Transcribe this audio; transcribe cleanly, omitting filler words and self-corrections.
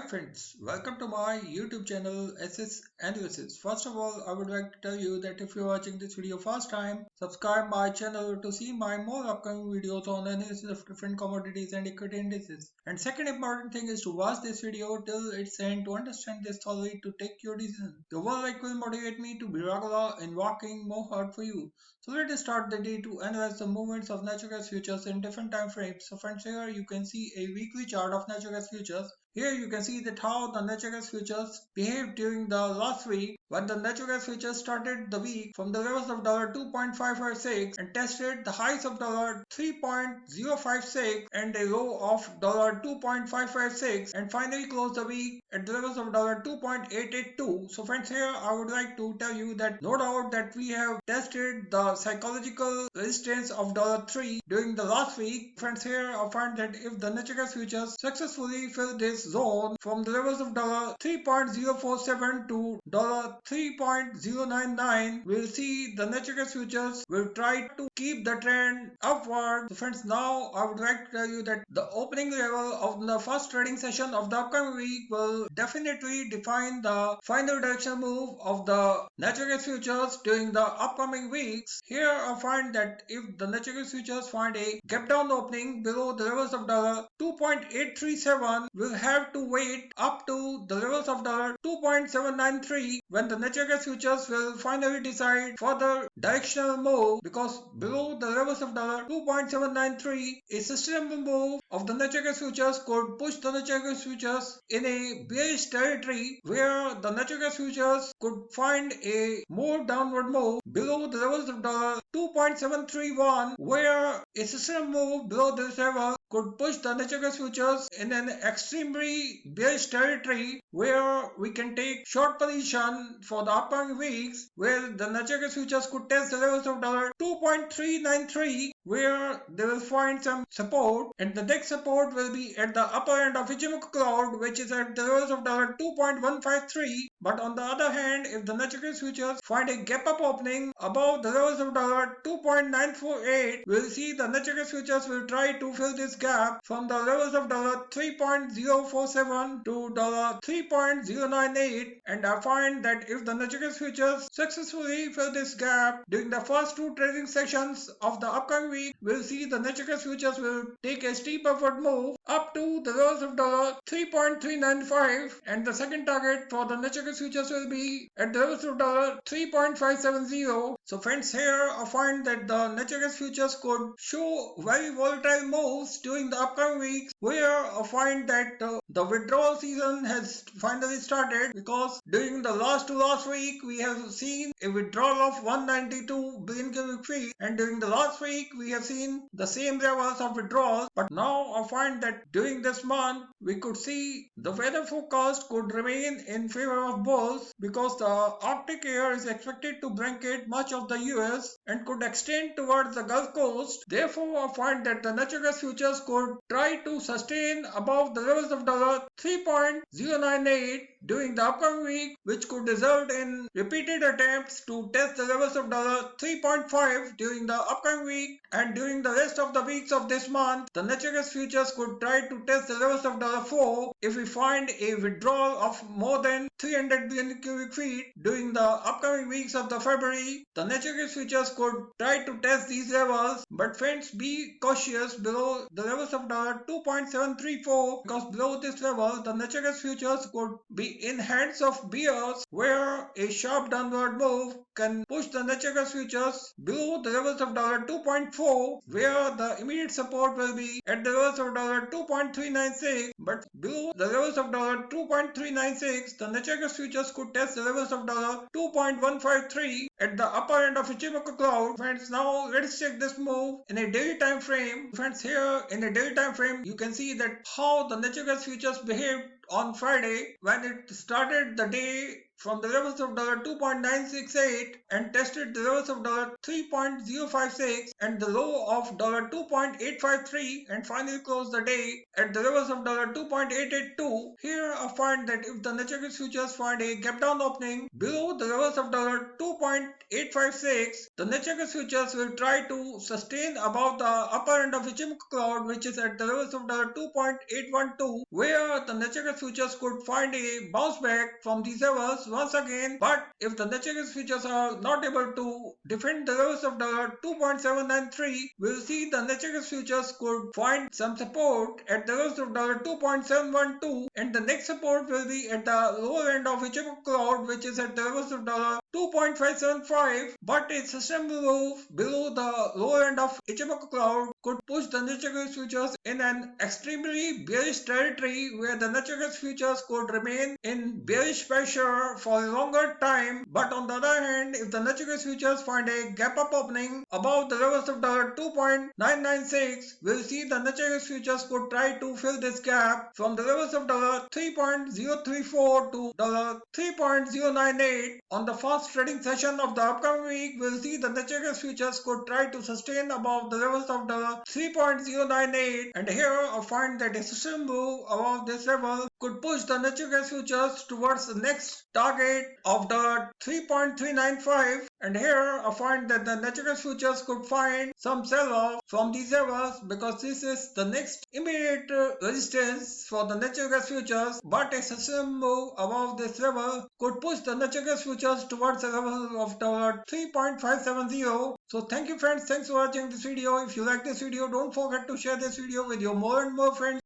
friends, welcome to my YouTube channel SS Analysis. First of all, I would like to tell you that if you're watching this video first time, subscribe my channel to see my more upcoming videos on analysis of different commodities and equity indices. And second important thing is to watch this video till its end to understand this thoroughly to take your decision. Your work will motivate me to be regular in working more hard for you. So let us start the day to analyze the movements of natural gas futures in different time frames. So friends, here you can see a weekly chart of natural gas futures. Here you can see that how the natural gas futures behaved during the last week when the natural gas futures started the week from the levels of $2.556 and tested the highs of $3.056 and a low of $2.556 and finally closed the week at the levels of $2.882. So friends, here I would like to tell you that no doubt that we have tested the psychological resistance of $3 during the last week. Friends, here I find that if the natural gas futures successfully fill this zone from the levels of $3.047 to $3.099, we'll see the natural gas futures will try to keep the trend upward. So friends, now I would like to tell you that the opening level of the first trading session of the upcoming week will definitely define the final direction move of the natural gas futures during the upcoming weeks. Here I find that if the natural gas futures find a gap down opening below the levels of $2.837, we'll have to wait up to the levels of $2.793 when the natural gas futures will finally decide further directional move, because below the levels of $2.793 a sustainable move of the natural gas futures could push the natural gas futures in a bearish territory where the natural gas futures could find a more downward move below the levels of $2.731, where a sustainable move below this level could push the natural gas futures in an extremely bearish territory where we can take short position for the upcoming weeks, where the natural gas futures could test the levels of $2.393, where they will find some support, and the next support will be at the upper end of Ichimoku cloud, which is at the levels of $2.153. But on the other hand, if the natural gas futures find a gap up opening above the levels of $2.948, we'll see the natural gas futures will try to fill this gap from the levels of $3.047 to $3.098, and I find that if the natural gas futures successfully fill this gap during the first two trading sessions of the upcoming week, we'll see the natural gas futures will take a steep upward move up to the levels of $3.395, and the second target for the natural gas futures will be at the levels of $3.570. So friends, here I find that the natural gas futures could show very volatile moves during the upcoming weeks, where I find that the withdrawal season has finally started, because during the last week we have seen a withdrawal of 192 billion cubic feet, and during the last week we have seen the same levels of withdrawals. But now I find that during this month we could see the weather forecast could remain in favor of bulls, because the Arctic air is expected to blanket much of the US and could extend towards the Gulf Coast. Therefore, I find that the natural gas futures could try to sustain above the levels of $3.098 during the upcoming week, which could result in repeated attempts to test the levels of $3.5 during the upcoming week, and during the rest of the weeks of this month, the natural gas futures could try to test the levels of $4 if we find a withdrawal of more than 300 billion cubic feet during the upcoming weeks of the February. The natural gas futures could try to test these levels, but friends, be cautious below the levels of $2.734, because below this level the natural gas futures could be in hands of bears, where a sharp downward move can push the natural gas futures below the levels of $2.4, where the immediate support will be at the levels of $2.396. But below the levels of $2.396, the natural gas futures could test the levels of $2.153 at the upper end of Ichimoku cloud. Friends, now let's check this move in a daily time frame. Friends, here in a daily time frame you can see that how the natural gas futures behaved on Friday when it started the day from the levels of $2.968 and tested the levels of $3.056 and the low of $2.853 and finally closed the day at the levels of $2.882. Here I find that if the natural gas futures find a gap down opening below the levels of $2.856, the natural gas futures will try to sustain above the upper end of Ichimoku cloud, which is at the levels of $2.812, where the natural gas futures could find a bounce back from these levels once again. But if the natural gas futures are not able to defend the levels of $2.793, we'll see the natural gas futures could find some support at the levels of $2.712, and the next support will be at the lower end of Ichimoku cloud, which is at the levels of $2.575. But a sustainable move below the lower end of Ichimoku cloud could push the natural gas futures in an extremely bearish territory, where the natural gas futures could remain in bearish pressure for a longer time. But on the other hand, if the natural gas futures find a gap up opening above the levels of $2.996, we'll see the natural gas futures could try to fill this gap from the levels of $3.034 to $3.098. On the first trading session of the upcoming week, we'll see the natural gas futures could try to sustain above the levels of the 3.098, and here I find that a sustained move above this level could push the natural gas futures towards the next target of the 3.395, and here I find that the natural gas futures could find some sell-off from these levels, because this is the next immediate resistance for the natural gas futures. But a sustained move above this level could push the natural gas futures towards the level of the 3.570. So thank you friends, thanks for watching this video. If you like this video, don't forget to share this video with your more and more friends.